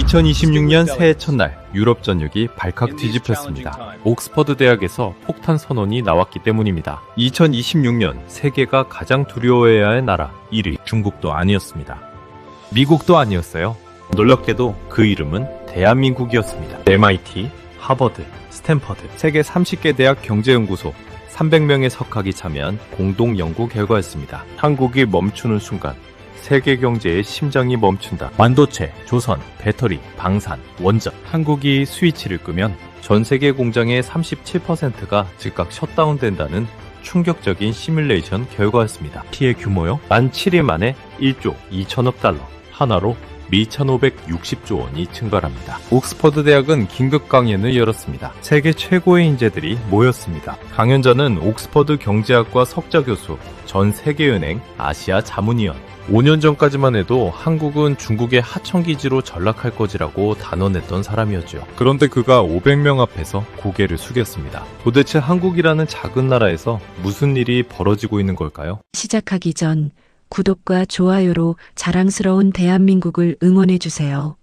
2026년 새해 첫날 유럽 전역이 발칵 뒤집혔습니다. 옥스퍼드 대학에서 폭탄 선언이 나왔기 때문입니다. 2026년 세계가 가장 두려워해야 할 나라 1위 중국도 아니었습니다. 미국도 아니었어요. 놀랍게도 그 이름은 대한민국이었습니다. MIT, 하버드, 스탠퍼드 세계 30개 대학 경제연구소 300명의 석학이 참여한 공동 연구 결과였습니다. 한국이 멈추는 순간 세계 경제의 심장이 멈춘다. 반도체, 조선, 배터리, 방산, 원전. 한국이 스위치를 끄면 전 세계 공장의 37%가 즉각 셧다운된다는 충격적인 시뮬레이션 결과였습니다. 피해 규모요? 만 7일 만에 1조 2천억 달러. 하나로 2,560조 원이 증발합니다. 옥스퍼드 대학은 긴급 강연을 열었습니다. 세계 최고의 인재들이 모였습니다. 강연자는 옥스퍼드 경제학과 석좌 교수, 전 세계은행 아시아 자문위원. 5년 전까지만 해도 한국은 중국의 하청기지로 전락할 것이라고 단언했던 사람이었죠. 그런데 그가 500명 앞에서 고개를 숙였습니다. 도대체 한국이라는 작은 나라에서 무슨 일이 벌어지고 있는 걸까요? 시작하기 전 구독과 좋아요로 자랑스러운 대한민국을 응원해주세요.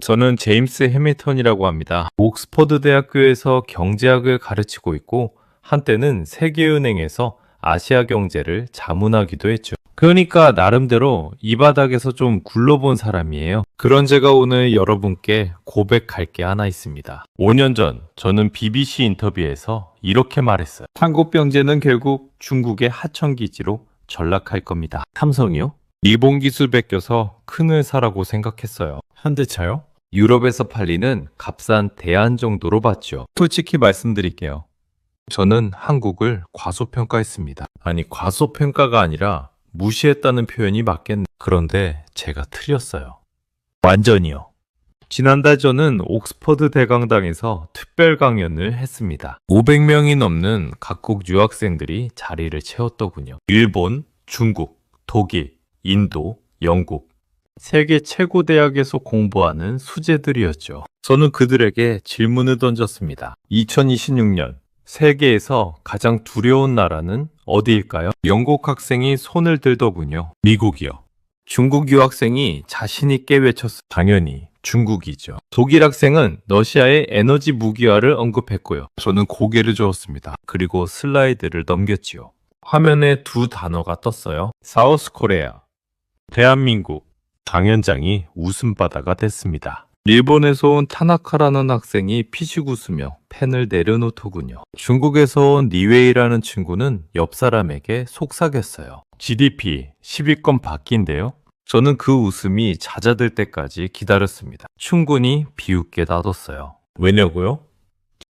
저는 제임스 해밀턴이라고 합니다. 옥스퍼드 대학교에서 경제학을 가르치고 있고 한때는 세계은행에서 아시아 경제를 자문하기도 했죠. 그러니까 나름대로 이 바닥에서 좀 굴러본 사람이에요. 그런 제가 오늘 여러분께 고백할 게 하나 있습니다. 5년 전 저는 BBC 인터뷰에서 이렇게 말했어요. 한국 경제는 결국 중국의 하청기지로 전락할 겁니다. 삼성이요? 일본 기술 베껴서 큰을 사라고 생각했어요. 현대차요? 유럽에서 팔리는 값싼 대안 정도로 봤죠. 솔직히 말씀드릴게요. 저는 한국을 과소평가했습니다. 아니, 과소평가가 아니라 무시했다는 표현이 맞겠네. 그런데 제가 틀렸어요. 완전히요. 지난달 저는 옥스퍼드 대강당에서 특별 강연을 했습니다. 500명이 넘는 각국 유학생들이 자리를 채웠더군요. 일본, 중국, 독일, 인도, 영국. 세계 최고 대학에서 공부하는 수재들이었죠. 저는 그들에게 질문을 던졌습니다. 2026년 세계에서 가장 두려운 나라는 어디일까요? 영국 학생이 손을 들더군요. 미국이요. 중국 유학생이 자신 있게 외쳤어요. 당연히 중국이죠. 독일 학생은 러시아의 에너지 무기화를 언급했고요. 저는 고개를 저었습니다. 그리고 슬라이드를 넘겼지요. 화면에 두 단어가 떴어요. 사우스 코리아, 대한민국. 강연장이 웃음바다가 됐습니다. 일본에서 온 타나카라는 학생이 피식 웃으며 펜을 내려놓더군요. 중국에서 온 니웨이라는 친구는 옆 사람에게 속삭였어요. GDP 10위권 받기인데요. 저는 그 웃음이 잦아들 때까지 기다렸습니다. 충분히 비웃게 놔뒀어요. 왜냐고요?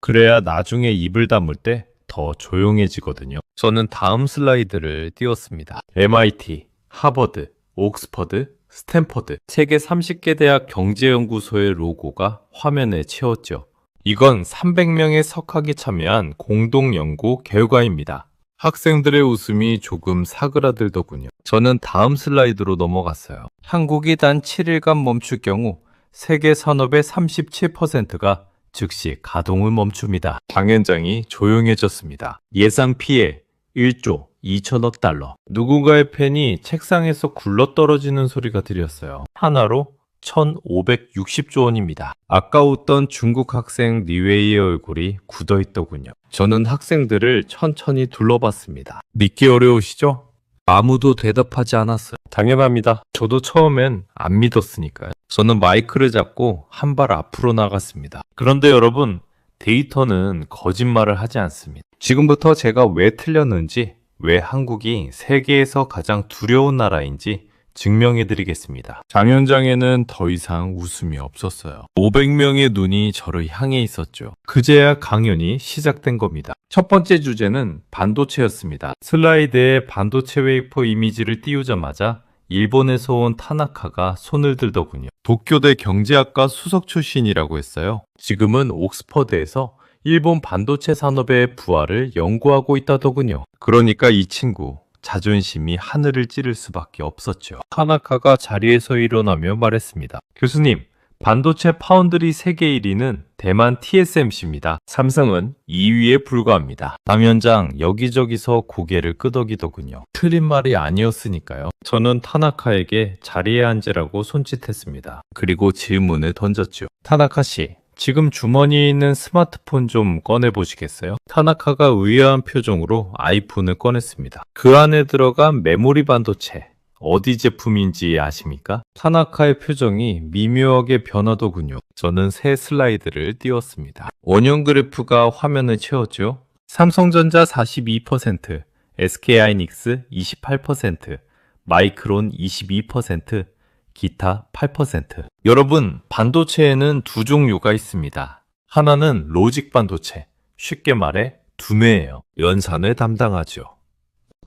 그래야 나중에 입을 다물 때 더 조용해지거든요. 저는 다음 슬라이드를 띄웠습니다. MIT, 하버드, 옥스퍼드, 스탠퍼드 세계 30개 대학 경제연구소의 로고가 화면에 채웠죠. 이건 300명의 석학이 참여한 공동연구 결과입니다. 학생들의 웃음이 조금 사그라들더군요. 저는 다음 슬라이드로 넘어갔어요. 한국이 단 7일간 멈출 경우 세계 산업의 37%가 즉시 가동을 멈춥니다. 강연장이 조용해졌습니다. 예상 피해 1조 2천억 달러. 누군가의 펜이 책상에서 굴러떨어지는 소리가 들렸어요. 하나로 1,560조 원입니다. 아까 웃던 중국 학생 니웨이의 얼굴이 굳어있더군요. 저는 학생들을 천천히 둘러봤습니다. 믿기 어려우시죠? 아무도 대답하지 않았어요. 당연합니다. 저도 처음엔 안 믿었으니까요. 저는 마이크를 잡고 한 발 앞으로 나갔습니다. 그런데 여러분, 데이터는 거짓말을 하지 않습니다. 지금부터 제가 왜 틀렸는지, 왜 한국이 세계에서 가장 두려운 나라인지 증명해드리겠습니다. 강연장에는 더 이상 웃음이 없었어요. 500명의 눈이 저를 향해 있었죠. 그제야 강연이 시작된 겁니다. 첫 번째 주제는 반도체였습니다. 슬라이드에 반도체 웨이퍼 이미지를 띄우자마자 일본에서 온 타나카가 손을 들더군요. 도쿄대 경제학과 수석 출신이라고 했어요. 지금은 옥스퍼드에서 일본 반도체 산업의 부활을 연구하고 있다더군요. 그러니까 이 친구 자존심이 하늘을 찌를 수밖에 없었죠. 타나카가 자리에서 일어나며 말했습니다. 교수님, 반도체 파운드리 세계 1위는 대만 TSMC입니다. 삼성은 2위에 불과합니다. 남현장 여기저기서 고개를 끄덕이더군요. 틀린 말이 아니었으니까요. 저는 타나카에게 자리에 앉으라고 손짓했습니다. 그리고 질문을 던졌죠. 타나카 씨, 지금 주머니에 있는 스마트폰 좀 꺼내보시겠어요? 타나카가 의아한 표정으로 아이폰을 꺼냈습니다. 그 안에 들어간 메모리 반도체, 어디 제품인지 아십니까? 타나카의 표정이 미묘하게 변하더군요. 저는 새 슬라이드를 띄웠습니다. 원형 그래프가 화면을 채웠죠. 삼성전자 42%, SK하이닉스 28%, 마이크론 22%, 기타 8%. 여러분, 반도체에는 두 종류가 있습니다. 하나는 로직 반도체, 쉽게 말해 두뇌예요. 연산을 담당하죠.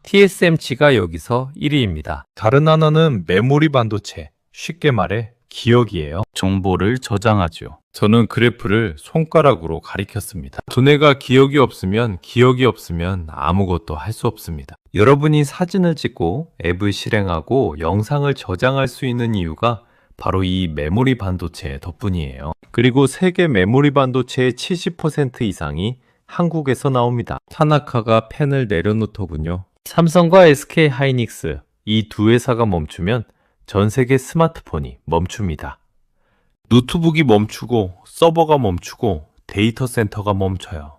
TSMC가 여기서 1위입니다. 다른 하나는 메모리 반도체, 쉽게 말해 기억이에요. 정보를 저장하죠. 저는 그래프를 손가락으로 가리켰습니다. 두뇌가 기억이 없으면 아무것도 할 수 없습니다. 여러분이 사진을 찍고 앱을 실행하고 영상을 저장할 수 있는 이유가 바로 이 메모리 반도체 덕분이에요. 그리고 세계 메모리 반도체의 70% 이상이 한국에서 나옵니다. 타나카가 펜을 내려놓더군요. 삼성과 SK하이닉스 이 두 회사가 멈추면 전 세계 스마트폰이 멈춥니다. 노트북이 멈추고 서버가 멈추고 데이터 센터가 멈춰요.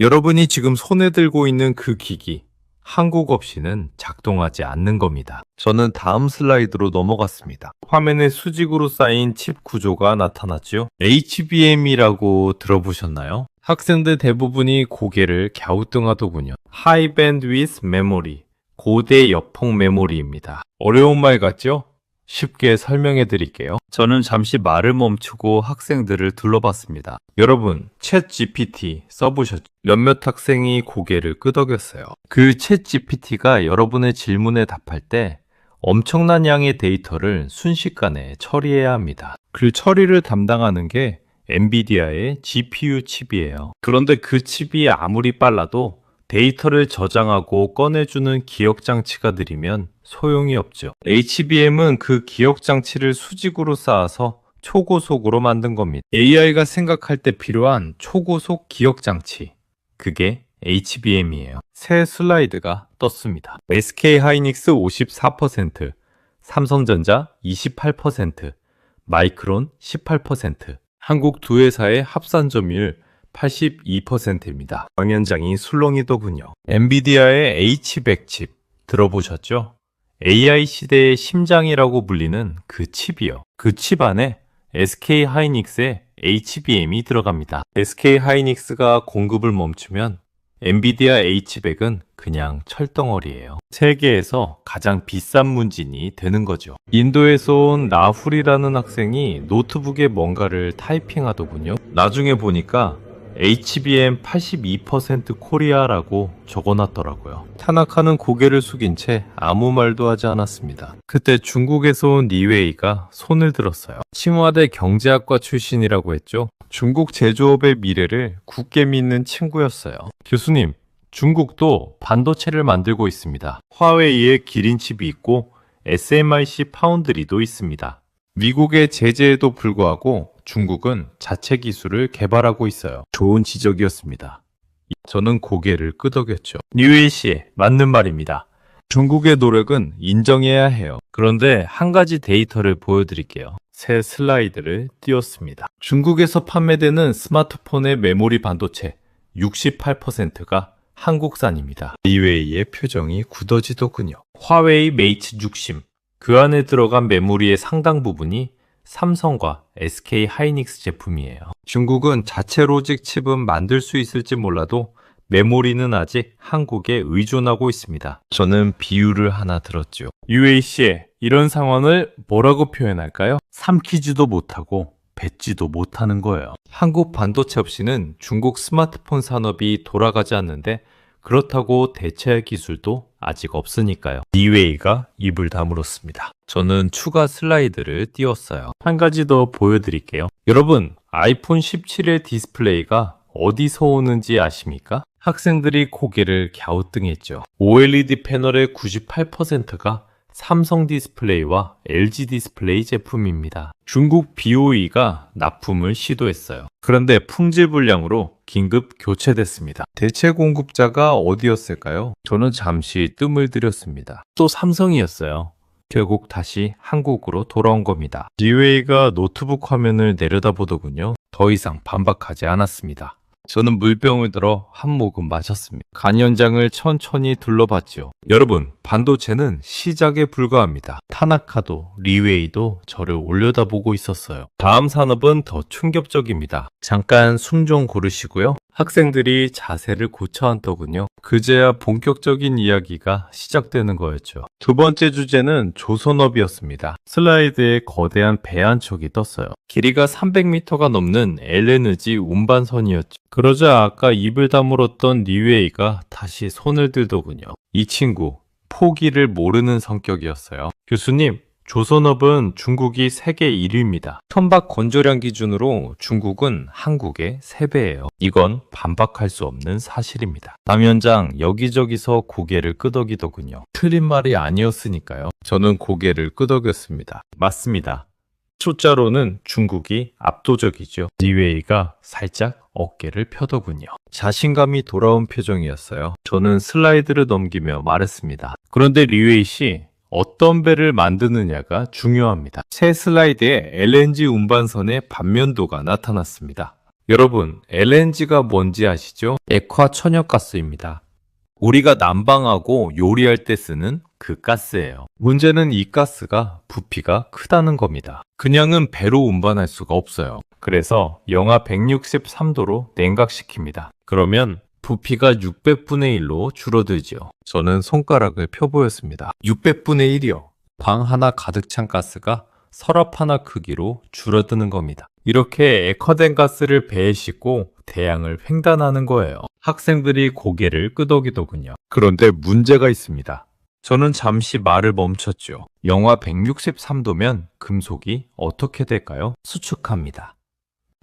여러분이 지금 손에 들고 있는 그 기기, 한국 없이는 작동하지 않는 겁니다. 저는 다음 슬라이드로 넘어갔습니다. 화면에 수직으로 쌓인 칩 구조가 나타났죠. HBM이라고 들어보셨나요? 학생들 대부분이 고개를 갸우뚱하더군요. High Bandwidth Memory, 고대 여폭 메모리입니다. 어려운 말 같죠? 쉽게 설명해 드릴게요. 저는 잠시 말을 멈추고 학생들을 둘러봤습니다. 여러분, 챗 GPT 써보셨죠? 몇몇 학생이 고개를 끄덕였어요. 그 챗 GPT가 여러분의 질문에 답할 때 엄청난 양의 데이터를 순식간에 처리해야 합니다. 그 처리를 담당하는 게 엔비디아의 GPU 칩이에요. 그런데 그 칩이 아무리 빨라도 데이터를 저장하고 꺼내주는 기억 장치가 느리면 소용이 없죠. HBM은 그 기억 장치를 수직으로 쌓아서 초고속으로 만든 겁니다. AI가 생각할 때 필요한 초고속 기억 장치. 그게 HBM이에요. 새 슬라이드가 떴습니다. SK하이닉스 54%, 삼성전자 28%, 마이크론 18%. 한국 두 회사의 합산 점유율 82%입니다. 황현장이 술렁이더군요. 엔비디아의 H100 칩 들어보셨죠? AI 시대의 심장이라고 불리는 그 칩이요. 그 칩 안에 SK하이닉스의 HBM이 들어갑니다. SK하이닉스가 공급을 멈추면 엔비디아 H100은 그냥 철덩어리예요. 세계에서 가장 비싼 문진이 되는 거죠. 인도에서 온 라훌이라는 학생이 노트북에 뭔가를 타이핑하더군요. 나중에 보니까 HBM 82% 코리아라고 적어놨더라고요. 타나카는 고개를 숙인 채 아무 말도 하지 않았습니다. 그때 중국에서 온 리웨이가 손을 들었어요. 칭화대 경제학과 출신이라고 했죠. 중국 제조업의 미래를 굳게 믿는 친구였어요. 교수님, 중국도 반도체를 만들고 있습니다. 화웨이의 기린칩이 있고 SMIC 파운드리도 있습니다. 미국의 제재에도 불구하고 중국은 자체 기술을 개발하고 있어요. 좋은 지적이었습니다. 저는 고개를 끄덕였죠. 리웨이 씨, 맞는 말입니다. 중국의 노력은 인정해야 해요. 그런데 한 가지 데이터를 보여드릴게요. 새 슬라이드를 띄웠습니다. 중국에서 판매되는 스마트폰의 메모리 반도체 68%가 한국산입니다. 리웨이의 표정이 굳어지더군요. 화웨이 메이트 60, 그 안에 들어간 메모리의 상당 부분이 삼성과 SK하이닉스 제품이에요. 중국은 자체 로직 칩은 만들 수 있을지 몰라도 메모리는 아직 한국에 의존하고 있습니다. 저는 비유를 하나 들었죠. UAC, 이런 상황을 뭐라고 표현할까요? 삼키지도 못하고 뱉지도 못하는 거예요. 한국 반도체 없이는 중국 스마트폰 산업이 돌아가지 않는데 그렇다고 대체할 기술도 아직 없으니까요. 리웨이가 입을 다물었습니다. 저는 추가 슬라이드를 띄웠어요. 한 가지 더 보여드릴게요. 여러분, 아이폰 17의 디스플레이가 어디서 오는지 아십니까? 학생들이 고개를 갸우뚱했죠. OLED 패널의 98%가 삼성 디스플레이와 LG 디스플레이 제품입니다. 중국 BOE가 납품을 시도했어요. 그런데 품질 불량으로 긴급 교체됐습니다. 대체 공급자가 어디였을까요? 저는 잠시 뜸을 들였습니다. 또 삼성이었어요. 결국 다시 한국으로 돌아온 겁니다. 리웨이가 노트북 화면을 내려다보더군요. 더 이상 반박하지 않았습니다. 저는 물병을 들어 한 모금 마셨습니다. 간 현장을 천천히 둘러봤지요. 여러분, 반도체는 시작에 불과합니다. 타나카도 리웨이도 저를 올려다보고 있었어요. 다음 산업은 더 충격적입니다. 잠깐 숨 좀 고르시고요. 학생들이 자세를 고쳐 앉더군요. 그제야 본격적인 이야기가 시작되는 거였죠. 두 번째 주제는 조선업이었습니다. 슬라이드에 거대한 배 한 척이 떴어요. 길이가 300m가 넘는 LNG 운반선이었죠. 그러자 아까 입을 다물었던 리웨이가 다시 손을 들더군요. 이 친구, 포기를 모르는 성격이었어요. 교수님, 조선업은 중국이 세계 1위입니다. 선박 건조량 기준으로 중국은 한국의 3배예요. 이건 반박할 수 없는 사실입니다. 남현장 여기저기서 고개를 끄덕이더군요. 틀린 말이 아니었으니까요. 저는 고개를 끄덕였습니다. 맞습니다. 숫자로는 중국이 압도적이죠. 리웨이가 살짝 어깨를 펴더군요. 자신감이 돌아온 표정이었어요. 저는 슬라이드를 넘기며 말했습니다. 그런데 리웨이 씨, 어떤 배를 만드느냐가 중요합니다. 새 슬라이드에 LNG 운반선의 반면도가 나타났습니다. 여러분, LNG가 뭔지 아시죠? 액화 천연가스입니다. 우리가 난방하고 요리할 때 쓰는 그 가스예요. 문제는 이 가스가 부피가 크다는 겁니다. 그냥은 배로 운반할 수가 없어요. 그래서 영하 163도로 냉각시킵니다. 그러면 부피가 600분의 1로 줄어들죠. 저는 손가락을 펴보였습니다. 600분의 1이요. 방 하나 가득 찬 가스가 서랍 하나 크기로 줄어드는 겁니다. 이렇게 액화된 가스를 배에 싣고 대양을 횡단하는 거예요. 학생들이 고개를 끄덕이더군요. 그런데 문제가 있습니다. 저는 잠시 말을 멈췄죠. 영하 163도면 금속이 어떻게 될까요? 수축합니다.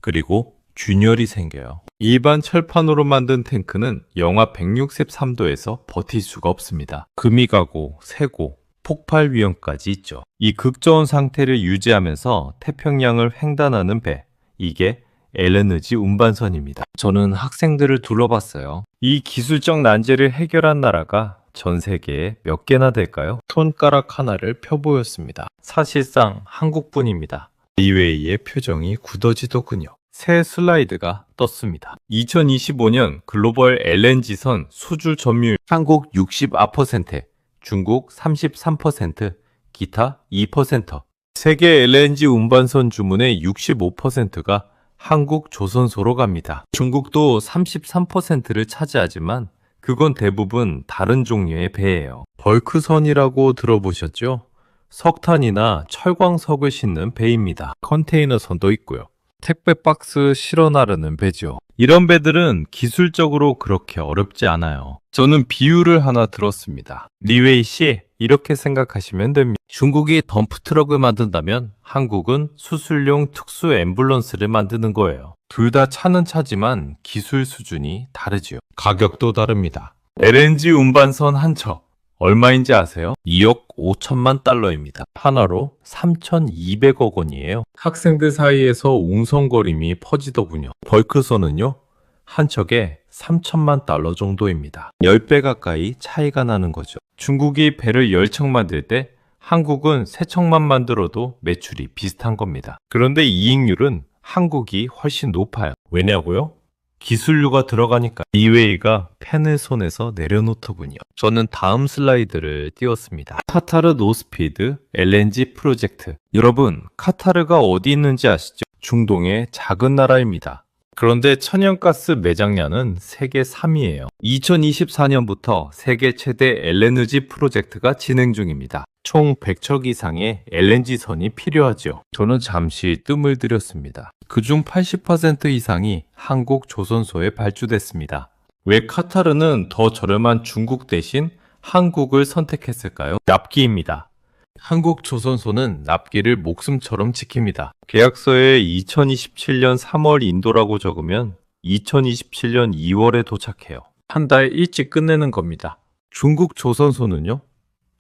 그리고 균열이 생겨요. 일반 철판으로 만든 탱크는 영하 163도에서 버틸 수가 없습니다. 금이 가고 새고 폭발 위험까지 있죠. 이 극저온 상태를 유지하면서 태평양을 횡단하는 배, 이게 LNG 운반선입니다. 저는 학생들을 둘러봤어요. 이 기술적 난제를 해결한 나라가 전 세계에 몇 개나 될까요? 손가락 하나를 펴보였습니다. 사실상 한국뿐입니다. 리웨이의 표정이 굳어지더군요. 새 슬라이드가 떴습니다. 2025년 글로벌 LNG선 수주 점유율 한국 64%, 중국 33%, 기타 2%. 세계 LNG 운반선 주문의 65%가 한국 조선소로 갑니다. 중국도 33%를 차지하지만 그건 대부분 다른 종류의 배예요. 벌크선이라고 들어보셨죠? 석탄이나 철광석을 싣는 배입니다. 컨테이너선도 있고요. 택배 박스 실어 나르는 배죠. 이런 배들은 기술적으로 그렇게 어렵지 않아요. 저는 비유를 하나 들었습니다. 리웨이 씨, 이렇게 생각하시면 됩니다. 중국이 덤프트럭을 만든다면 한국은 수술용 특수 앰뷸런스를 만드는 거예요. 둘 다 차는 차지만 기술 수준이 다르지요. 가격도 다릅니다. LNG 운반선 한 척. 얼마인지 아세요? 2억 5천만 달러입니다. 하나로 3,200억 원이에요. 학생들 사이에서 웅성거림이 퍼지더군요. 벌크선은요, 한 척에 3천만 달러 정도입니다. 10배 가까이 차이가 나는 거죠. 중국이 배를 10척 만들 때 한국은 3척만 만들어도 매출이 비슷한 겁니다. 그런데 이익률은 한국이 훨씬 높아요. 왜냐고요? 기술료가 들어가니까. 리웨이가 펜을 손에서 내려놓더군요. 저는 다음 슬라이드를 띄웠습니다. 카타르 노스피드 LNG 프로젝트. 여러분, 카타르가 어디 있는지 아시죠? 중동의 작은 나라입니다. 그런데 천연가스 매장량은 세계 3위예요. 2024년부터 세계 최대 LNG 프로젝트가 진행 중입니다. 총 100척 이상의 LNG선이 필요하죠. 저는 잠시 뜸을 들였습니다. 그중 80% 이상이 한국 조선소에 발주됐습니다. 왜 카타르는 더 저렴한 중국 대신 한국을 선택했을까요? 납기입니다. 한국 조선소는 납기를 목숨처럼 지킵니다. 계약서에 2027년 3월 인도라고 적으면 2027년 2월에 도착해요. 한 달 일찍 끝내는 겁니다. 중국 조선소는요?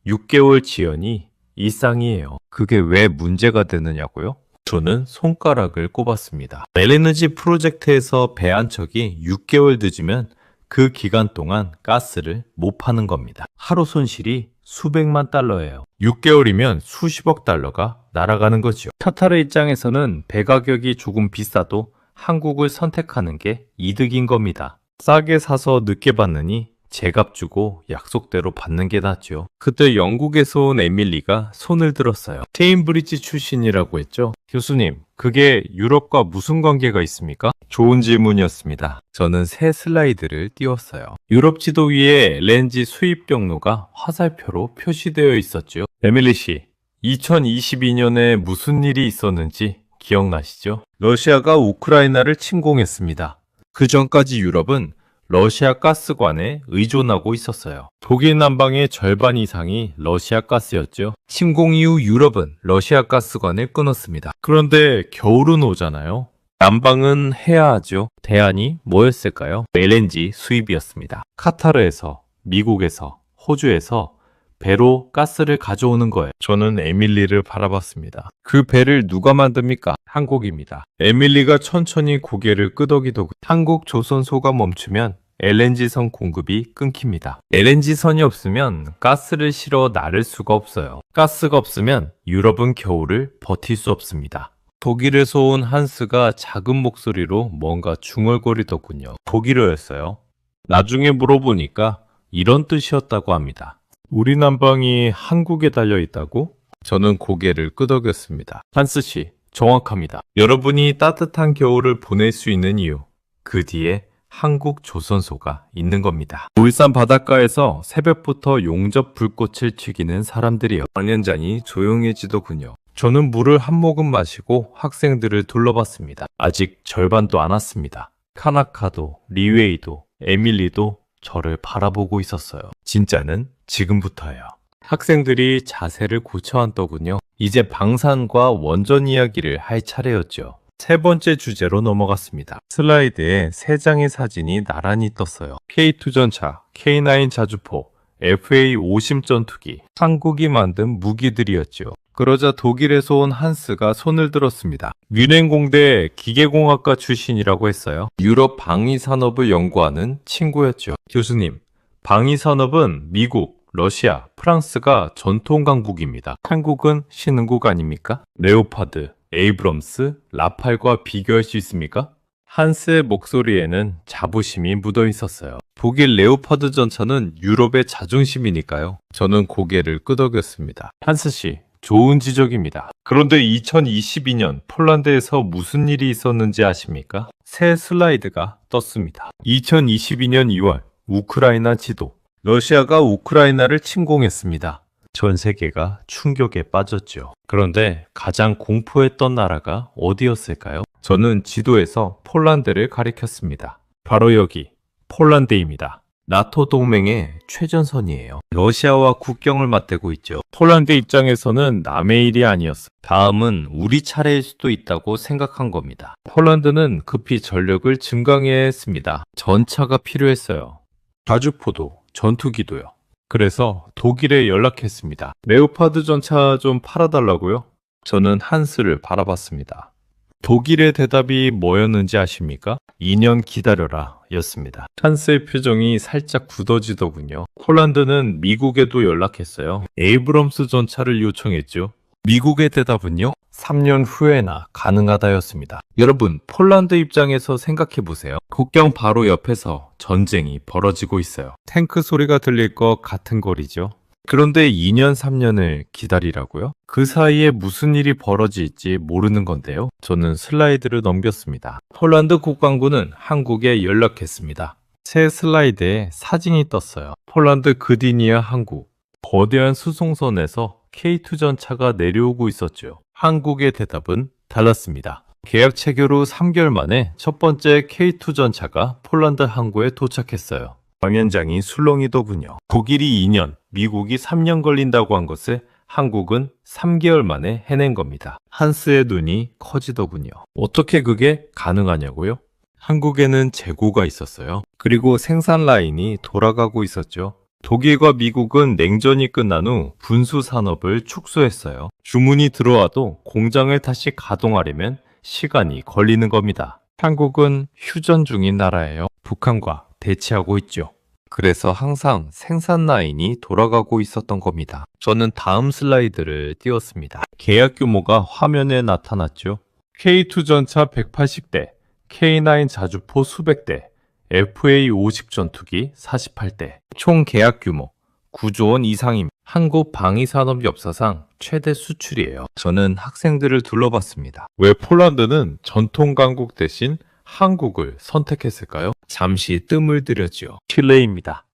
6개월 지연이 일상이에요. 그게 왜 문제가 되느냐고요? 저는 손가락을 꼽았습니다. LNG 프로젝트에서 배 한 척이 6개월 늦으면 그 기간 동안 가스를 못 파는 겁니다. 하루 손실이 수백만 달러예요. 6개월이면 수십억 달러가 날아가는 거죠. 카타르 입장에서는 배 가격이 조금 비싸도 한국을 선택하는 게 이득인 겁니다. 싸게 사서 늦게 받느니 제값 주고 약속대로 받는 게 낫죠. 그때 영국에서 온 에밀리가 손을 들었어요. 케임브리지 출신이라고 했죠. 교수님, 그게 유럽과 무슨 관계가 있습니까? 좋은 질문이었습니다. 저는 새 슬라이드를 띄웠어요. 유럽 지도 위에 LNG 수입 경로가 화살표로 표시되어 있었죠. 에밀리 씨, 2022년에 무슨 일이 있었는지 기억나시죠? 러시아가 우크라이나를 침공했습니다. 그 전까지 유럽은 러시아 가스관에 의존하고 있었어요. 독일 남방의 절반 이상이 러시아 가스였죠. 침공 이후 유럽은 러시아 가스관을 끊었습니다. 그런데 겨울은 오잖아요. 남방은 해야 하죠. 대안이 뭐였을까요? LNG 수입이었습니다. 카타르에서, 미국에서, 호주에서 배로 가스를 가져오는 거예요. 저는 에밀리를 바라봤습니다. 그 배를 누가 만듭니까? 한국입니다. 에밀리가 천천히 고개를 끄덕이더군요. 한국 조선소가 멈추면 LNG선 공급이 끊깁니다. LNG선이 없으면 가스를 실어 나를 수가 없어요. 가스가 없으면 유럽은 겨울을 버틸 수 없습니다. 독일에서 온 한스가 작은 목소리로 뭔가 중얼거리더군요. 독일어였어요. 나중에 물어보니까 이런 뜻이었다고 합니다. 우리 남방이 한국에 달려 있다고? 저는 고개를 끄덕였습니다. 한스 씨, 정확합니다. 여러분이 따뜻한 겨울을 보낼 수 있는 이유, 그 뒤에 한국 조선소가 있는 겁니다. 울산 바닷가에서 새벽부터 용접 불꽃을 튀기는 사람들이요. 방연장이 조용해지더군요. 저는 물을 한 모금 마시고 학생들을 둘러봤습니다. 아직 절반도 안 왔습니다. 카나카도, 리웨이도, 에밀리도 저를 바라보고 있었어요. 진짜는 지금부터예요. 학생들이 자세를 고쳐앉더군요. 이제 방산과 원전 이야기를 할 차례였죠. 세 번째 주제로 넘어갔습니다. 슬라이드에 세 장의 사진이 나란히 떴어요. K2 전차, K9 자주포, FA-50 전투기, 한국이 만든 무기들이었죠. 그러자 독일에서 온 한스가 손을 들었습니다. 뮌헨 공대 기계공학과 출신이라고 했어요. 유럽 방위산업을 연구하는 친구였죠. 교수님, 방위산업은 미국, 러시아, 프랑스가 전통 강국입니다. 한국은 신흥국 아닙니까? 레오파드, 에이브럼스, 라팔과 비교할 수 있습니까? 한스의 목소리에는 자부심이 묻어 있었어요. 독일 레오파드 전차는 유럽의 자존심이니까요. 저는 고개를 끄덕였습니다. 한스 씨, 좋은 지적입니다. 그런데 2022년 폴란드에서 무슨 일이 있었는지 아십니까? 새 슬라이드가 떴습니다. 2022년 2월 우크라이나 지도. 러시아가 우크라이나를 침공했습니다. 전 세계가 충격에 빠졌죠. 그런데 가장 공포했던 나라가 어디였을까요? 저는 지도에서 폴란드를 가리켰습니다. 바로 여기 폴란드입니다. 나토 동맹의 최전선이에요. 러시아와 국경을 맞대고 있죠. 폴란드 입장에서는 남의 일이 아니었어요. 다음은 우리 차례일 수도 있다고 생각한 겁니다. 폴란드는 급히 전력을 증강해야 했습니다. 전차가 필요했어요. 자주포도, 전투기도요. 그래서 독일에 연락했습니다. 레오파드 전차 좀 팔아달라고요? 저는 한스를 바라봤습니다. 독일의 대답이 뭐였는지 아십니까? 2년 기다려라 였습니다. 한스의 표정이 살짝 굳어지더군요. 폴란드는 미국에도 연락했어요. 에이브럼스 전차를 요청했죠. 미국의 대답은요? 3년 후에나 가능하다였습니다. 여러분, 폴란드 입장에서 생각해보세요. 국경 바로 옆에서 전쟁이 벌어지고 있어요. 탱크 소리가 들릴 것 같은 거리죠. 그런데 2년, 3년을 기다리라고요? 그 사이에 무슨 일이 벌어질지 모르는 건데요. 저는 슬라이드를 넘겼습니다. 폴란드 국방부는 한국에 연락했습니다. 새 슬라이드에 사진이 떴어요. 폴란드 그디니아 항구. 거대한 수송선에서 K2 전차가 내려오고 있었죠. 한국의 대답은 달랐습니다. 계약 체결 후 3개월 만에 첫 번째 K2 전차가 폴란드 항구에 도착했어요. 방연장이 술렁이더군요. 독일이 2년, 미국이 3년 걸린다고 한 것을 한국은 3개월 만에 해낸 겁니다. 한스의 눈이 커지더군요. 어떻게 그게 가능하냐고요? 한국에는 재고가 있었어요. 그리고 생산 라인이 돌아가고 있었죠. 독일과 미국은 냉전이 끝난 후 분수 산업을 축소했어요. 주문이 들어와도 공장을 다시 가동하려면 시간이 걸리는 겁니다. 한국은 휴전 중인 나라예요. 북한과 대치하고 있죠. 그래서 항상 생산 라인이 돌아가고 있었던 겁니다. 저는 다음 슬라이드를 띄웠습니다. 계약 규모가 화면에 나타났죠. K2 전차 180대, K9 자주포 수백 대, FA 50 전투기 48대, 총 계약 규모 9조 원 이상입니다. 한국 방위산업 역사상 최대 수출이에요. 저는 학생들을 둘러봤습니다. 왜 폴란드는 전통 강국 대신 한국을 선택했을까요? 잠시 뜸을 들였죠. 실례입니다.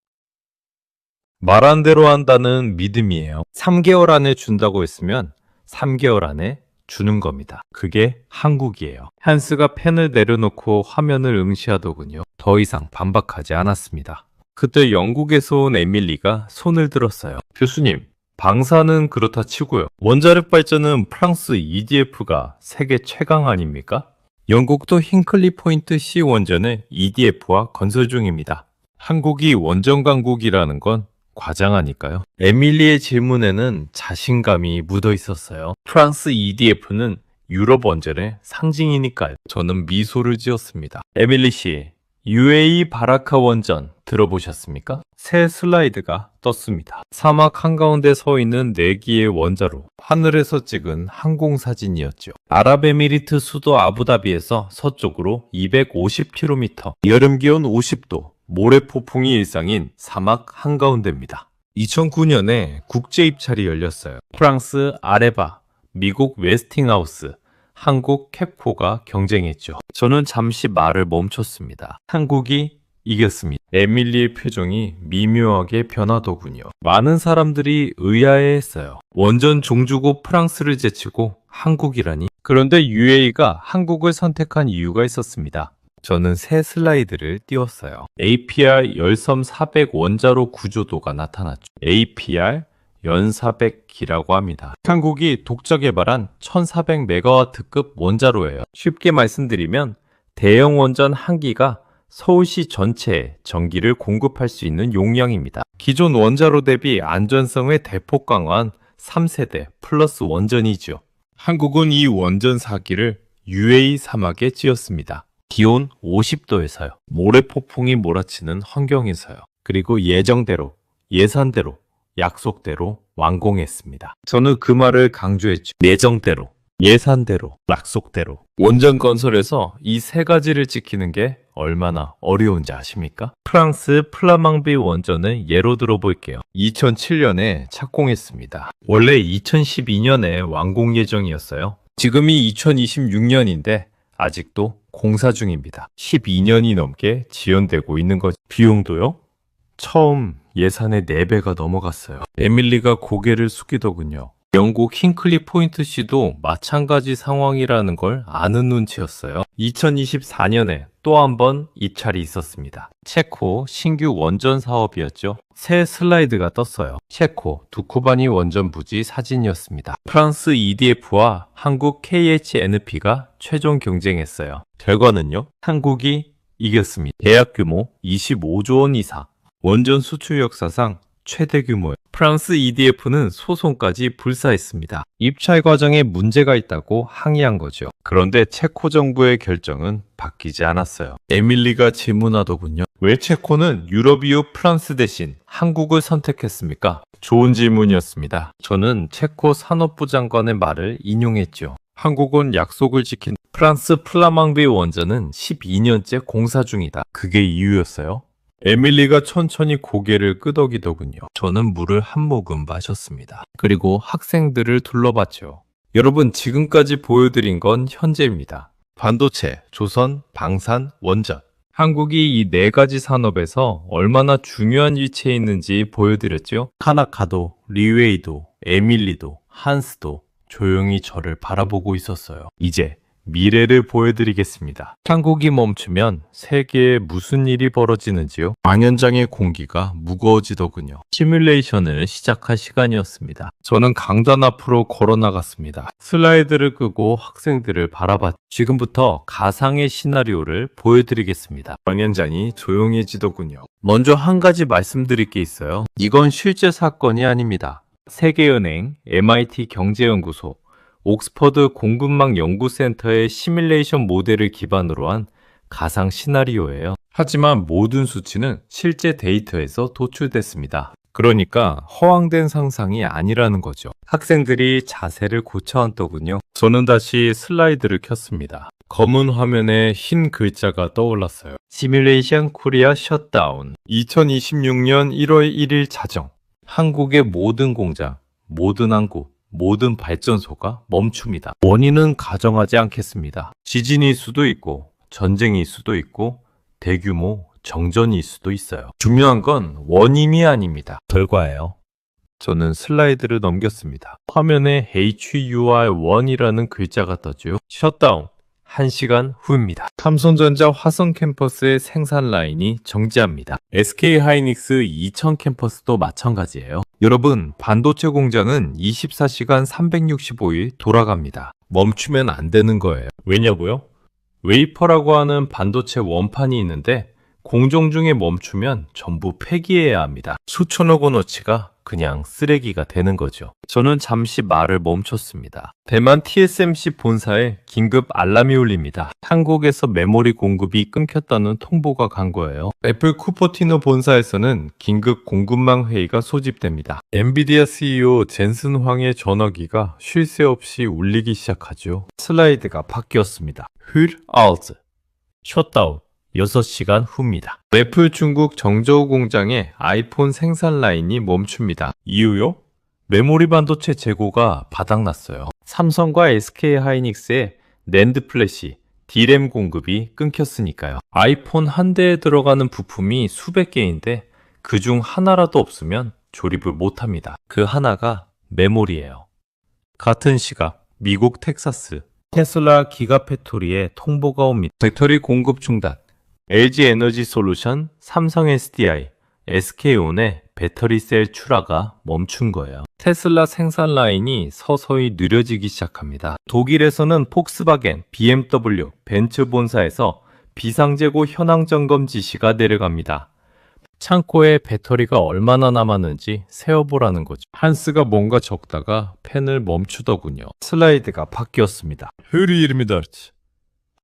말한 대로 한다는 믿음이에요. 3개월 안에 준다고 했으면 3개월 안에 주는 겁니다. 그게 한국이에요. 한스가 펜을 내려놓고 화면을 응시하더군요. 더 이상 반박하지 않았습니다. 그때 영국에서 온 에밀리가 손을 들었어요. 교수님, 방사는 그렇다 치고요. 원자력 발전은 프랑스 EDF가 세계 최강 아닙니까? 영국도 힌클리 포인트 C 원전을 EDF와 건설 중입니다. 한국이 원전 강국이라는 건 과장하니까요. 에밀리의 질문에는 자신감이 묻어 있었어요. 프랑스 EDF는 유럽 원전의 상징이니까요. 저는 미소를 지었습니다. 에밀리 씨, UAE 바라카 원전 들어보셨습니까? 새 슬라이드가 떴습니다. 사막 한가운데 서 있는 4기의 원자로 하늘에서 찍은 항공사진이었죠. 아랍에미리트 수도 아부다비에서 서쪽으로 250km, 여름 기온 50도, 모래폭풍이 일상인 사막 한가운데입니다. 2009년에 국제 입찰이 열렸어요. 프랑스 아레바, 미국 웨스팅하우스, 한국 캡코가 경쟁했죠. 저는 잠시 말을 멈췄습니다. 한국이 이겼습니다. 에밀리의 표정이 미묘하게 변하더군요. 많은 사람들이 의아해했어요. 원전 종주국 프랑스를 제치고 한국이라니. 그런데 UAE가 한국을 선택한 이유가 있었습니다. 저는 새 슬라이드를 띄웠어요. APR 열섬 400 원자로 구조도가 나타났죠. APR 연 400기라고 합니다. 한국이 독자 개발한 1400메가와트급 원자로예요. 쉽게 말씀드리면 대형 원전 한 기가 서울시 전체에 전기를 공급할 수 있는 용량입니다. 기존 원자로 대비 안전성을 대폭 강화한 3세대 플러스 원전이죠. 한국은 이 원전 4기를 UAE 사막에 지었습니다. 기온 50도에서요. 모래폭풍이 몰아치는 환경에서요. 그리고 예정대로, 예산대로, 약속대로 완공했습니다. 저는 그 말을 강조했죠. 예정대로, 예산대로, 약속대로. 원전 건설에서 이 세 가지를 지키는 게 얼마나 어려운지 아십니까? 프랑스 플라망비 원전을 예로 들어볼게요. 2007년에 착공했습니다. 원래 2012년에 완공 예정이었어요. 지금이 2026년인데 아직도 공사 중입니다. 12년이 넘게 지연되고 있는 거죠. 비용도요? 처음 예산의 4배가 넘어갔어요. 에밀리가 고개를 숙이더군요. 영국 힌클리 포인트 C도 마찬가지 상황이라는 걸 아는 눈치였어요. 2024년에 또 한 번 입찰이 있었습니다. 체코 신규 원전 사업이었죠. 새 슬라이드가 떴어요. 체코 두코바니 원전 부지 사진이었습니다. 프랑스 EDF와 한국 KHNP가 최종 경쟁했어요. 결과는요? 한국이 이겼습니다. 계약 규모 25조 원 이상. 원전 수출 역사상 최대 규모예요. 프랑스 EDF는 소송까지 불사했습니다. 입찰 과정에 문제가 있다고 항의한 거죠. 그런데 체코 정부의 결정은 바뀌지 않았어요. 에밀리가 질문하더군요. 왜 체코는 유럽 이후 프랑스 대신 한국을 선택했습니까? 좋은 질문이었습니다. 저는 체코 산업부 장관의 말을 인용했죠. 한국은 약속을 지킨 프랑스 플라망비 원전은 12년째 공사 중이다. 그게 이유였어요. 에밀리가 천천히 고개를 끄덕이더군요. 저는 물을 한 모금 마셨습니다. 그리고 학생들을 둘러봤죠. 여러분, 지금까지 보여드린 건 현재입니다. 반도체, 조선, 방산, 원전. 한국이 이 4가지 산업에서 얼마나 중요한 위치에 있는지 보여드렸죠. 카나카도, 리웨이도, 에밀리도, 한스도 조용히 저를 바라보고 있었어요. 이제 미래를 보여드리겠습니다. 한국이 멈추면 세계에 무슨 일이 벌어지는지요? 망연장의 공기가 무거워지더군요. 시뮬레이션을 시작할 시간이었습니다. 저는 강단 앞으로 걸어나갔습니다. 슬라이드를 끄고 학생들을 바라봤죠. 지금부터 가상의 시나리오를 보여드리겠습니다. 망연장이 조용해지더군요. 먼저 한 가지 말씀드릴 게 있어요. 이건 실제 사건이 아닙니다. 세계은행, MIT 경제연구소, 옥스퍼드 공급망 연구센터의 시뮬레이션 모델을 기반으로 한 가상 시나리오예요. 하지만 모든 수치는 실제 데이터에서 도출됐습니다. 그러니까 허황된 상상이 아니라는 거죠. 학생들이 자세를 고쳐앉더군요. 저는 다시 슬라이드를 켰습니다. 검은 화면에 흰 글자가 떠올랐어요. 시뮬레이션 코리아 셧다운. 2026년 1월 1일 자정. 한국의 모든 공장, 모든 항구, 모든 발전소가 멈춥니다. 원인은 가정하지 않겠습니다. 지진일 수도 있고, 전쟁일 수도 있고, 대규모 정전일 수도 있어요. 중요한 건 원인이 아닙니다. 결과예요. 저는 슬라이드를 넘겼습니다. 화면에 HUR1이라는 글자가 떴죠. 셧다운. 1시간 후입니다. 삼성전자 화성 캠퍼스의 생산 라인이 정지합니다. SK 하이닉스 이천 캠퍼스도 마찬가지예요. 여러분, 반도체 공장은 24시간 365일 돌아갑니다. 멈추면 안 되는 거예요. 왜냐고요? 웨이퍼라고 하는 반도체 원판이 있는데 공정 중에 멈추면 전부 폐기해야 합니다. 수천억 원어치가 그냥 쓰레기가 되는 거죠. 저는 잠시 말을 멈췄습니다. 대만 TSMC 본사에 긴급 알람이 울립니다. 한국에서 메모리 공급이 끊겼다는 통보가 간 거예요. 애플 쿠퍼티노 본사에서는 긴급 공급망 회의가 소집됩니다. 엔비디아 CEO 젠슨 황의 전화기가 쉴 새 없이 울리기 시작하죠. 슬라이드가 바뀌었습니다. 휠 아웃 셧다운 6시간 후입니다. 애플 중국 정저우 공장의 아이폰 생산 라인이 멈춥니다. 이유요? 메모리 반도체 재고가 바닥났어요. 삼성과 SK하이닉스의 낸드 플래시, D램 공급이 끊겼으니까요. 아이폰 한 대에 들어가는 부품이 수백 개인데 그중 하나라도 없으면 조립을 못합니다. 그 하나가 메모리예요. 같은 시각 미국 텍사스 테슬라 기가팩토리에 통보가 옵니다. 배터리 공급 중단. LG에너지솔루션, 삼성 SDI, SK온의 배터리셀 출하가 멈춘 거예요. 테슬라 생산 라인이 서서히 느려지기 시작합니다. 독일에서는 폭스바겐, BMW, 벤츠 본사에서 비상재고 현황 점검 지시가 내려갑니다. 창고에 배터리가 얼마나 남았는지 세어보라는 거죠. 한스가 뭔가 적다가 펜을 멈추더군요. 슬라이드가 바뀌었습니다. 흐리입니다.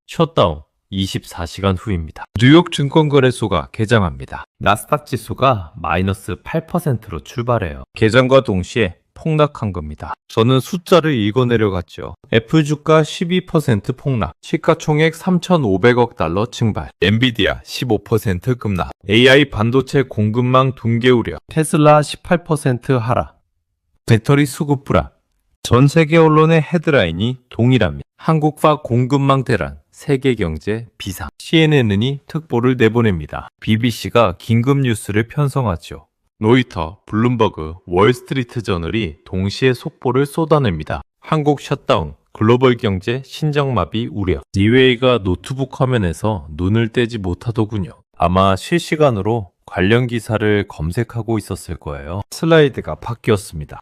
셧다운 24시간 후입니다. 뉴욕 증권거래소가 개장합니다. 나스닥 지수가 마이너스 8%로 출발해요. 개장과 동시에 폭락한 겁니다. 저는 숫자를 읽어내려갔죠. 애플 주가 12% 폭락, 시가총액 3,500억 달러 증발, 엔비디아 15% 급락, AI 반도체 공급망 붕괴 우려, 테슬라 18% 하락, 배터리 수급 불안. 전 세계 언론의 헤드라인이 동일합니다. 한국파 공급망 대란, 세계 경제 비상. CNN이 특보를 내보냅니다. BBC가 긴급 뉴스를 편성하죠. 로이터, 블룸버그, 월스트리트 저널이 동시에 속보를 쏟아냅니다. 한국 셧다운, 글로벌 경제 신정마비 우려. 니웨이가 노트북 화면에서 눈을 떼지 못하더군요. 아마 실시간으로 관련 기사를 검색하고 있었을 거예요. 슬라이드가 바뀌었습니다.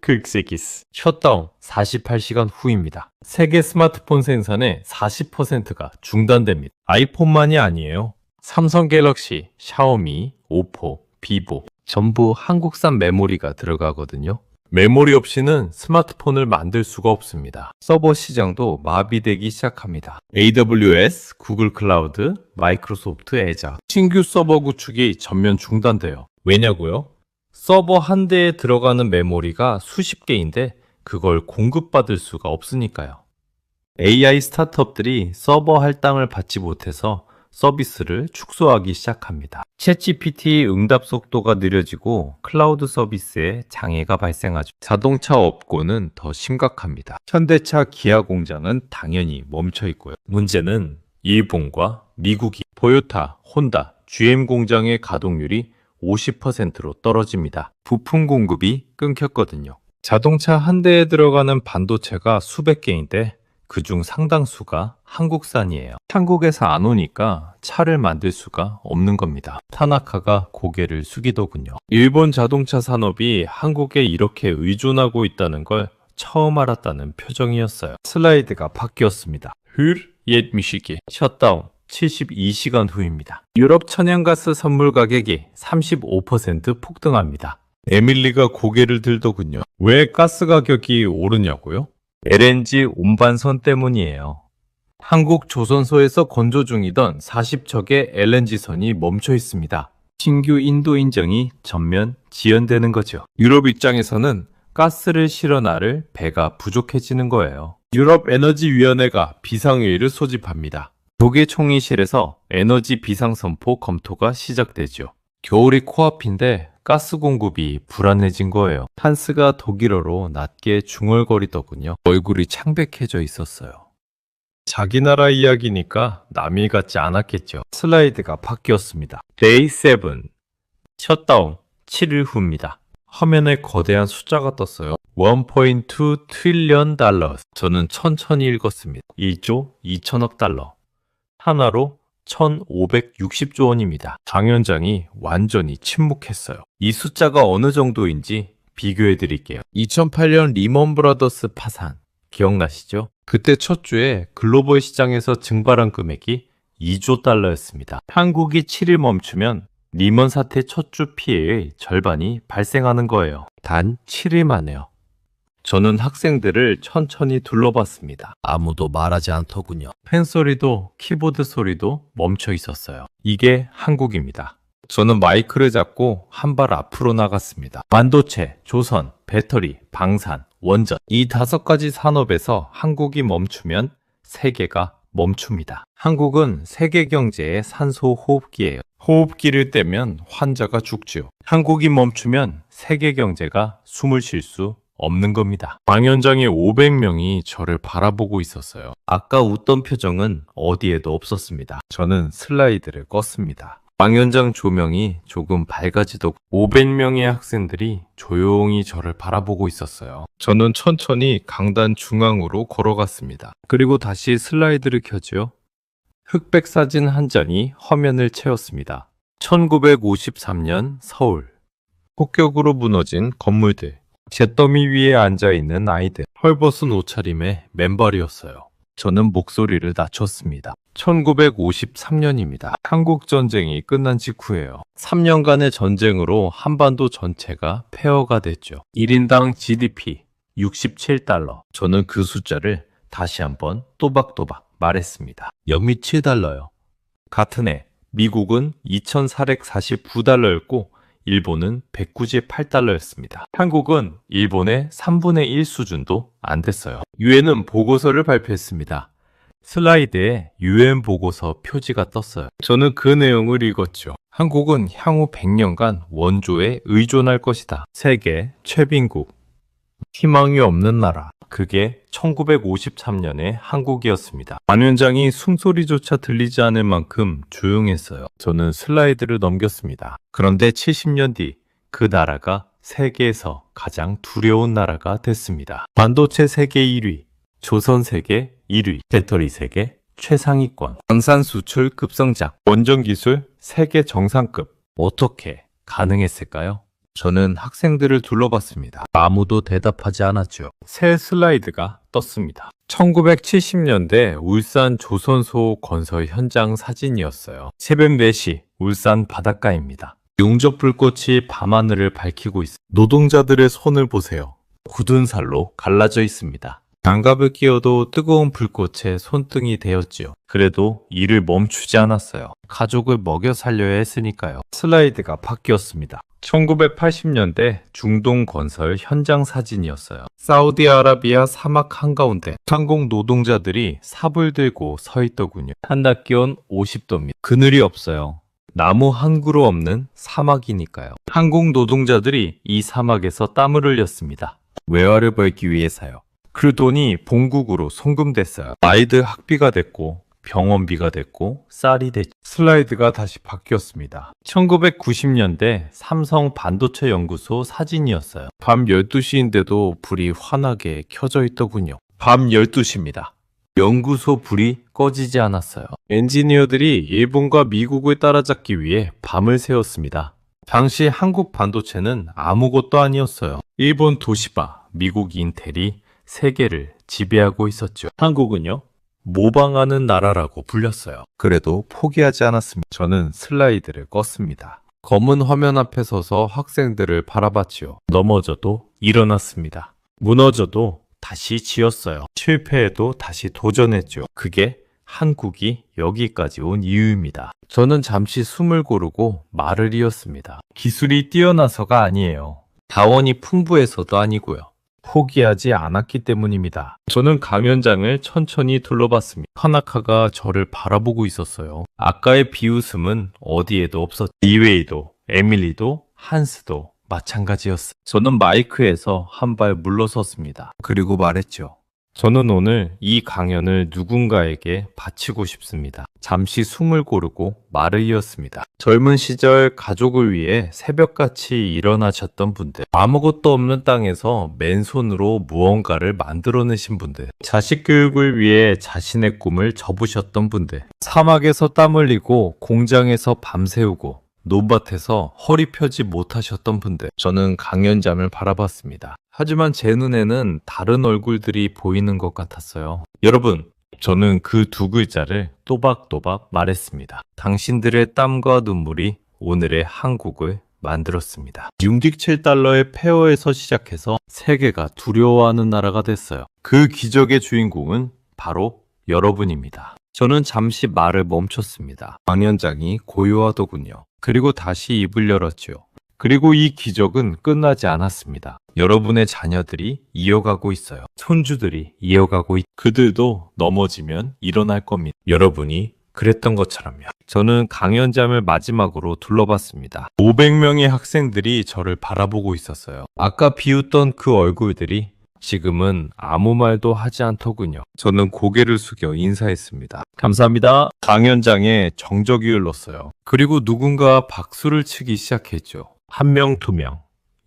크익세기스 셧다운 48시간 후입니다. 세계 스마트폰 생산의 40%가 중단됩니다. 아이폰만이 아니에요. 삼성 갤럭시, 샤오미, 오포, 비보 전부 한국산 메모리가 들어가거든요. 메모리 없이는 스마트폰을 만들 수가 없습니다. 서버 시장도 마비되기 시작합니다. AWS, 구글 클라우드, 마이크로소프트 애자 신규 서버 구축이 전면 중단돼요. 왜냐고요? 서버 한 대에 들어가는 메모리가 수십 개인데 그걸 공급받을 수가 없으니까요. AI 스타트업들이 서버 할당을 받지 못해서 서비스를 축소하기 시작합니다. 챗GPT 응답 속도가 느려지고 클라우드 서비스에 장애가 발생하죠. 자동차 업고는 더 심각합니다. 현대차 기아 공장은 당연히 멈춰 있고요. 문제는 일본과 미국이 토요타, 혼다, GM 공장의 가동률이 50%로 떨어집니다. 부품 공급이 끊겼거든요. 자동차 한 대에 들어가는 반도체가 수백 개인데 그중 상당수가 한국산이에요. 한국에서 안 오니까 차를 만들 수가 없는 겁니다. 타나카가 고개를 숙이더군요. 일본 자동차 산업이 한국에 이렇게 의존하고 있다는 걸 처음 알았다는 표정이었어요. 슬라이드가 바뀌었습니다. 옛 미시기 셧다운 72시간 후입니다. 유럽 천연가스 선물 가격이 35% 폭등합니다. 에밀리가 고개를 들더군요. 왜 가스 가격이 오르냐고요? LNG 운반선 때문이에요. 한국 조선소에서 건조 중이던 40척의 LNG선이 멈춰 있습니다. 신규 인도 인정이 전면 지연되는 거죠. 유럽 입장에서는 가스를 실어 나를 배가 부족해지는 거예요. 유럽 에너지위원회가 비상회의를 소집합니다. 독일 총리실에서 에너지 비상선포 검토가 시작되죠. 겨울이 코앞인데 가스 공급이 불안해진 거예요. 한스가 독일어로 낮게 중얼거리더군요. 얼굴이 창백해져 있었어요. 자기 나라 이야기니까 남일 같지 않았겠죠. 슬라이드가 바뀌었습니다. 데이 7 셧다운 7일 후입니다. 화면에 거대한 숫자가 떴어요. 1.2 트릴리언 달러. 저는 천천히 읽었습니다. 1조 2천억 달러. 하나로 1560조 원입니다. 당연장이 완전히 침묵했어요. 이 숫자가 어느 정도인지 비교해 드릴게요. 2008년 리먼 브라더스 파산 기억나시죠? 그때 첫 주에 글로벌 시장에서 증발한 금액이 2조 달러였습니다. 한국이 7일 멈추면 리먼 사태 첫 주 피해의 절반이 발생하는 거예요. 단 7일 만에요. 저는 학생들을 천천히 둘러봤습니다. 아무도 말하지 않더군요. 펜 소리도 키보드 소리도 멈춰 있었어요. 이게 한국입니다. 저는 마이크를 잡고 한 발 앞으로 나갔습니다. 반도체, 조선, 배터리, 방산, 원전 이 5가지 산업에서 한국이 멈추면 세계가 멈춥니다. 한국은 세계 경제의 산소 호흡기예요. 호흡기를 떼면 환자가 죽지요. 한국이 멈추면 세계 경제가 숨을 쉴 수 없는 겁니다. 방현장에 500명이 저를 바라보고 있었어요. 아까 웃던 표정은 어디에도 없었습니다. 저는 슬라이드를 껐습니다. 방현장 조명이 조금 밝아지더고 500명의 학생들이 조용히 저를 바라보고 있었어요. 저는 천천히 강단 중앙으로 걸어갔습니다. 그리고 다시 슬라이드를 켜죠. 흑백 사진 한 장이 화면을 채웠습니다. 1953년 서울. 폭격으로 무너진 건물들. 잿더미 위에 앉아있는 아이들. 헐벗은 옷차림의 맨발이었어요. 저는 목소리를 낮췄습니다. 1953년입니다. 한국전쟁이 끝난 직후예요. 3년간의 전쟁으로 한반도 전체가 폐허가 됐죠. 1인당 GDP 67달러. 저는 그 숫자를 다시 한번 또박또박 말했습니다. 연미 7달러요. 같은 해 미국은 2449달러였고 일본은 198달러였습니다. 한국은 일본의 3분의 1 수준도 안 됐어요. 유엔은 보고서를 발표했습니다. 슬라이드에 유엔 보고서 표지가 떴어요. 저는 그 내용을 읽었죠. 한국은 향후 100년간 원조에 의존할 것이다. 세계 최빈국. 희망이 없는 나라. 그게 1953년의 한국이었습니다. 안위원장이 숨소리조차 들리지 않을 만큼 조용했어요. 저는 슬라이드를 넘겼습니다. 그런데 70년 뒤 그 나라가 세계에서 가장 두려운 나라가 됐습니다. 반도체 세계 1위, 조선 세계 1위, 배터리 세계 최상위권, 방산 수출 급성장, 원전 기술 세계 정상급. 어떻게 가능했을까요? 저는 학생들을 둘러봤습니다. 아무도 대답하지 않았죠. 새 슬라이드가 떴습니다. 1970년대 울산 조선소 건설 현장 사진이었어요. 새벽 4시 울산 바닷가입니다. 용접 불꽃이 밤하늘을 밝히고 있습니다. 노동자들의 손을 보세요. 굳은 살로 갈라져 있습니다. 장갑을 끼워도 뜨거운 불꽃에 손등이 데였지요. 그래도 일을 멈추지 않았어요. 가족을 먹여 살려야 했으니까요. 슬라이드가 바뀌었습니다. 1980년대 중동 건설 현장 사진이었어요. 사우디아라비아 사막 한가운데 항공 노동자들이 삽을 들고 서 있더군요. 한낮 기온 50도입니다. 그늘이 없어요. 나무 한 그루 없는 사막이니까요. 항공 노동자들이 이 사막에서 땀을 흘렸습니다. 외화를 벌기 위해서요. 그 돈이 본국으로 송금됐어요. 아이들 학비가 됐고 병원비가 됐고 쌀이 됐죠. 슬라이드가 다시 바뀌었습니다. 1990년대 삼성 반도체 연구소 사진이었어요. 밤 12시인데도 불이 환하게 켜져 있더군요. 밤 12시입니다. 연구소 불이 꺼지지 않았어요. 엔지니어들이 일본과 미국을 따라잡기 위해 밤을 새웠습니다. 당시 한국 반도체는 아무것도 아니었어요. 일본 도시바, 미국 인텔이 세계를 지배하고 있었죠. 한국은요? 모방하는 나라라고 불렸어요. 그래도 포기하지 않았습니다. 저는 슬라이드를 껐습니다. 검은 화면 앞에 서서 학생들을 바라봤지요. 넘어져도 일어났습니다. 무너져도 다시 지었어요. 실패해도 다시 도전했죠. 그게 한국이 여기까지 온 이유입니다. 저는 잠시 숨을 고르고 말을 이었습니다. 기술이 뛰어나서가 아니에요. 자원이 풍부해서도 아니고요. 포기하지 않았기 때문입니다. 저는 강연장을 천천히 둘러봤습니다. 하나카가 저를 바라보고 있었어요. 아까의 비웃음은 어디에도 없었죠. 리웨이도, 에밀리도, 한스도 마찬가지였어요. 저는 마이크에서 한 발 물러섰습니다. 그리고 말했죠. 저는 오늘 이 강연을 누군가에게 바치고 싶습니다. 잠시 숨을 고르고 말을 이었습니다. 젊은 시절 가족을 위해 새벽같이 일어나셨던 분들, 아무것도 없는 땅에서 맨손으로 무언가를 만들어내신 분들, 자식 교육을 위해 자신의 꿈을 접으셨던 분들, 사막에서 땀 흘리고 공장에서 밤새우고 논밭에서 허리 펴지 못하셨던 분들, 저는 강연장을 바라봤습니다. 하지만 제 눈에는 다른 얼굴들이 보이는 것 같았어요. 여러분, 저는 그 두 글자를 또박또박 말했습니다. 당신들의 땀과 눈물이 오늘의 한국을 만들었습니다. 6.7달러의 페어에서 시작해서 세계가 두려워하는 나라가 됐어요. 그 기적의 주인공은 바로 여러분입니다. 저는 잠시 말을 멈췄습니다. 강연장이 고요하더군요. 그리고 다시 입을 열었죠. 그리고 이 기적은 끝나지 않았습니다. 여러분의 자녀들이 이어가고 있어요. 손주들이 이어가고 그들도 넘어지면 일어날 겁니다. 여러분이 그랬던 것처럼요. 저는 강연장을 마지막으로 둘러봤습니다. 500명의 학생들이 저를 바라보고 있었어요. 아까 비웃던 그 얼굴들이 지금은 아무 말도 하지 않더군요. 저는 고개를 숙여 인사했습니다. 감사합니다. 강연장에 정적이 흘렀어요. 그리고 누군가 박수를 치기 시작했죠. 1명, 2명,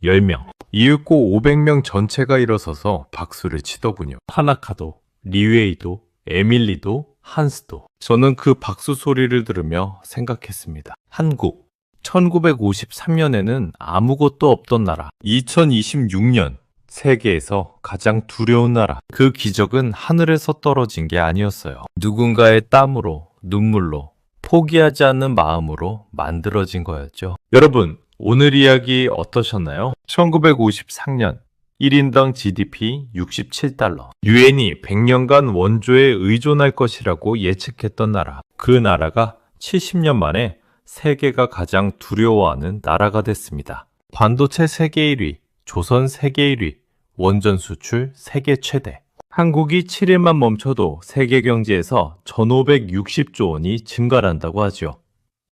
10명. 이윽고 500명 전체가 일어서서 박수를 치더군요. 하나카도, 리웨이도, 에밀리도, 한스도. 저는 그 박수 소리를 들으며 생각했습니다. 한국, 1953년에는 아무것도 없던 나라. 2026년, 세계에서 가장 두려운 나라. 그 기적은 하늘에서 떨어진 게 아니었어요. 누군가의 땀으로, 눈물로, 포기하지 않는 마음으로 만들어진 거였죠. 여러분, 오늘 이야기 어떠셨나요? 1953년 1인당 GDP 67달러. 유엔이 100년간 원조에 의존할 것이라고 예측했던 나라. 그 나라가 70년 만에 세계가 가장 두려워하는 나라가 됐습니다. 반도체 세계 1위, 조선 세계 1위, 원전 수출 세계 최대. 한국이 7일만 멈춰도 세계 경제에서 1560조 원이 증가한다고 하죠.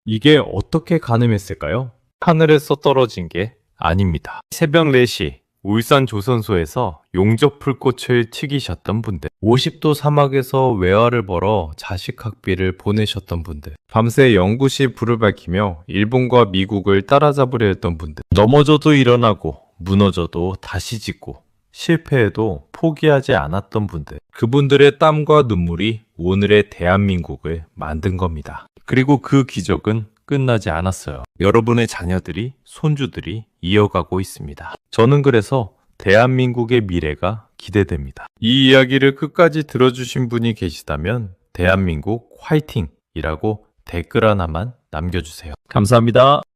이게 어떻게 가능했을까요? 하늘에서 떨어진 게 아닙니다. 새벽 4시 울산 조선소에서 용접 불꽃을 튀기셨던 분들, 50도 사막에서 외화를 벌어 자식 학비를 보내셨던 분들, 밤새 연구시 불을 밝히며 일본과 미국을 따라잡으려 했던 분들, 넘어져도 일어나고 무너져도 다시 짓고 실패해도 포기하지 않았던 분들, 그분들의 땀과 눈물이 오늘의 대한민국을 만든 겁니다. 그리고 그 기적은 끝나지 않았어요. 여러분의 자녀들이, 손주들이 이어가고 있습니다. 저는 그래서 대한민국의 미래가 기대됩니다. 이 이야기를 끝까지 들어주신 분이 계시다면 대한민국 화이팅이라고 댓글 하나만 남겨주세요. 감사합니다.